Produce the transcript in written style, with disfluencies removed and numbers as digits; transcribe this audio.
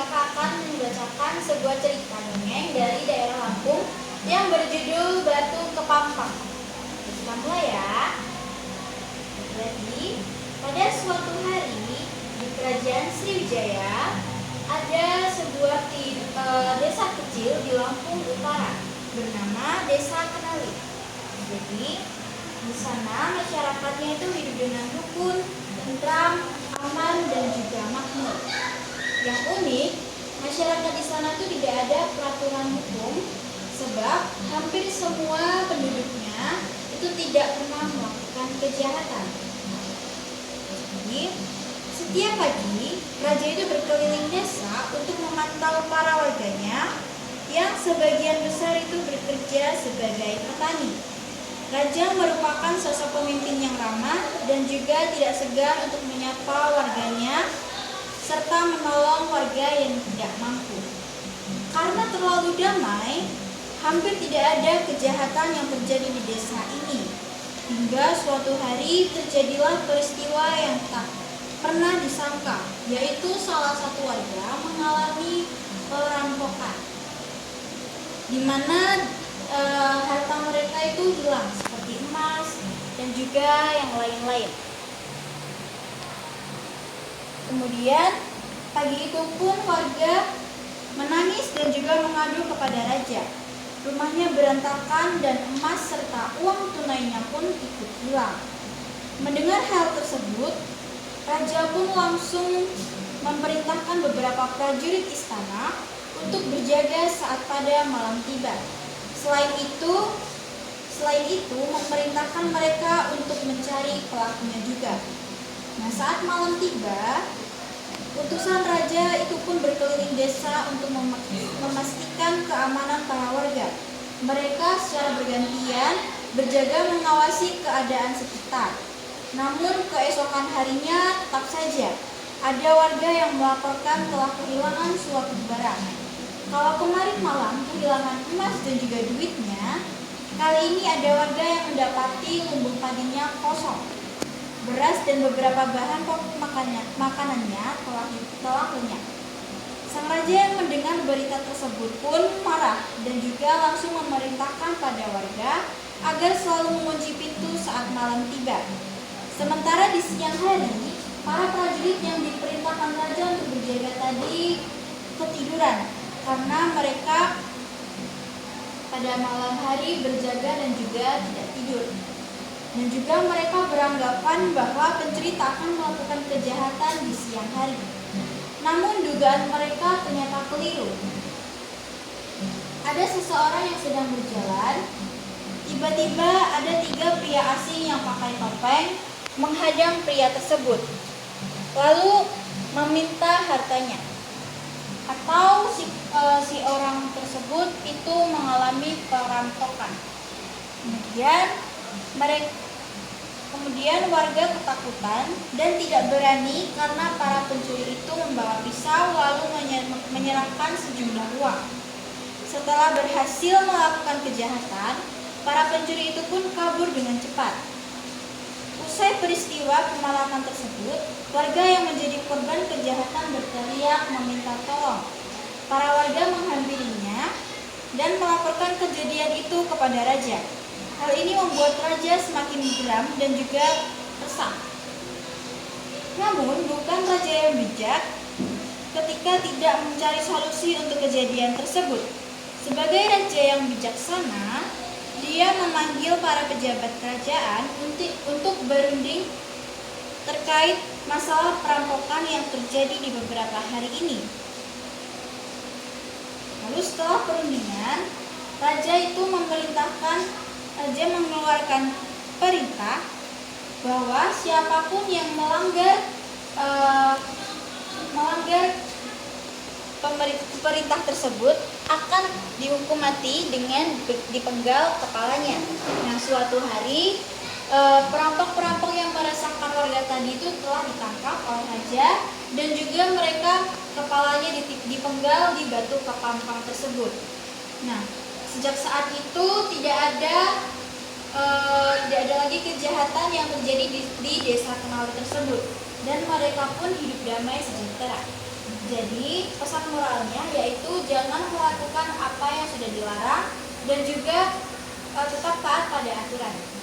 kakak akan membacakan sebuah cerita dongeng dari daerah Lampung yang berjudul Batu Kepampang. Kita mulai ya. Jadi, pada suatu hari di Kerajaan Sriwijaya ada sebuah desa kecil di Lampung Utara bernama Desa Kenali. Jadi, di sana masyarakatnya itu hidup dengan rukun, tentram, aman, dan juga makmur. Yang unik, masyarakat di sana itu tidak ada peraturan hukum, sebab hampir semua penduduknya itu tidak pernah melakukan kejahatan. Jadi, setiap pagi, raja itu berkeliling desa untuk memantau para warganya yang sebagian besar itu bekerja sebagai petani. Raja merupakan sosok pemimpin yang ramah dan juga tidak segan untuk menyapa warganya serta menolong warga yang tidak mampu. Karena terlalu damai, hampir tidak ada kejahatan yang terjadi di desa ini. Hingga suatu hari terjadilah peristiwa yang tak pernah disangka, yaitu salah satu warga mengalami perampokan, di mana harta mereka itu hilang seperti emas dan juga yang lain-lain. Kemudian pagi itu pun warga menangis dan juga mengadu kepada raja. Rumahnya berantakan dan emas serta uang tunainya pun ikut hilang. Mendengar hal tersebut, raja pun langsung memerintahkan beberapa prajurit istana untuk berjaga saat pada malam tiba. Selain itu memerintahkan mereka untuk mencari pelakunya juga. Nah, saat malam tiba, utusan raja itu pun berkeliling desa untuk memastikan keamanan para warga. Mereka secara bergantian berjaga mengawasi keadaan sekitar. Namun keesokan harinya tetap saja ada warga yang melaporkan telah kehilangan suatu barang. Kalau kemarin malam kehilangan emas dan juga duitnya, kali ini ada warga yang mendapati lumbung padinya kosong. Beras dan beberapa bahan pokok makanannya telah lenyap. Sang raja yang mendengar berita tersebut pun marah dan juga langsung memerintahkan pada warga agar selalu mengunci pintu saat malam tiba. Sementara di siang hari, para prajurit yang diperintahkan raja untuk berjaga tadi ketiduran karena mereka pada malam hari berjaga dan juga tidak tidur. Dan juga mereka beranggapan bahwa pencuri tak akan melakukan kejahatan di siang hari. Namun dugaan mereka ternyata keliru. Ada seseorang yang sedang berjalan, tiba-tiba ada 3 pria asing yang pakai topeng menghadang pria tersebut, lalu meminta hartanya. Atau si orang tersebut itu mengalami perampokan. Kemudian warga ketakutan dan tidak berani karena para pencuri itu membawa pisau lalu menyerahkan sejumlah uang. Setelah berhasil melakukan kejahatan, para pencuri itu pun kabur dengan cepat. Usai peristiwa kemalakan tersebut, warga yang menjadi korban kejahatan berteriak meminta tolong. Para warga menghampirinya dan melaporkan kejadian itu kepada raja. Hal ini membuat raja semakin geram dan juga resah. Namun bukan raja yang bijak ketika tidak mencari solusi untuk kejadian tersebut. Sebagai raja yang bijaksana, dia memanggil para pejabat kerajaan untuk berunding terkait masalah perampokan yang terjadi di beberapa hari ini. Lalu setelah perundingan, raja mengeluarkan perintah bahwa siapapun yang melanggar perintah tersebut akan dihukum mati dengan dipenggal kepalanya. Nah, suatu hari perampok-perampok yang meresahkan warga tadi itu telah ditangkap oleh raja dan juga mereka kepalanya dipenggal di Batu Kepampang tersebut. Nah, sejak saat itu tidak ada lagi kejahatan yang terjadi di desa Kenali tersebut dan mereka pun hidup damai sejahtera. Jadi pesan moralnya yaitu jangan melakukan apa yang sudah dilarang dan juga tetap taat pada aturan.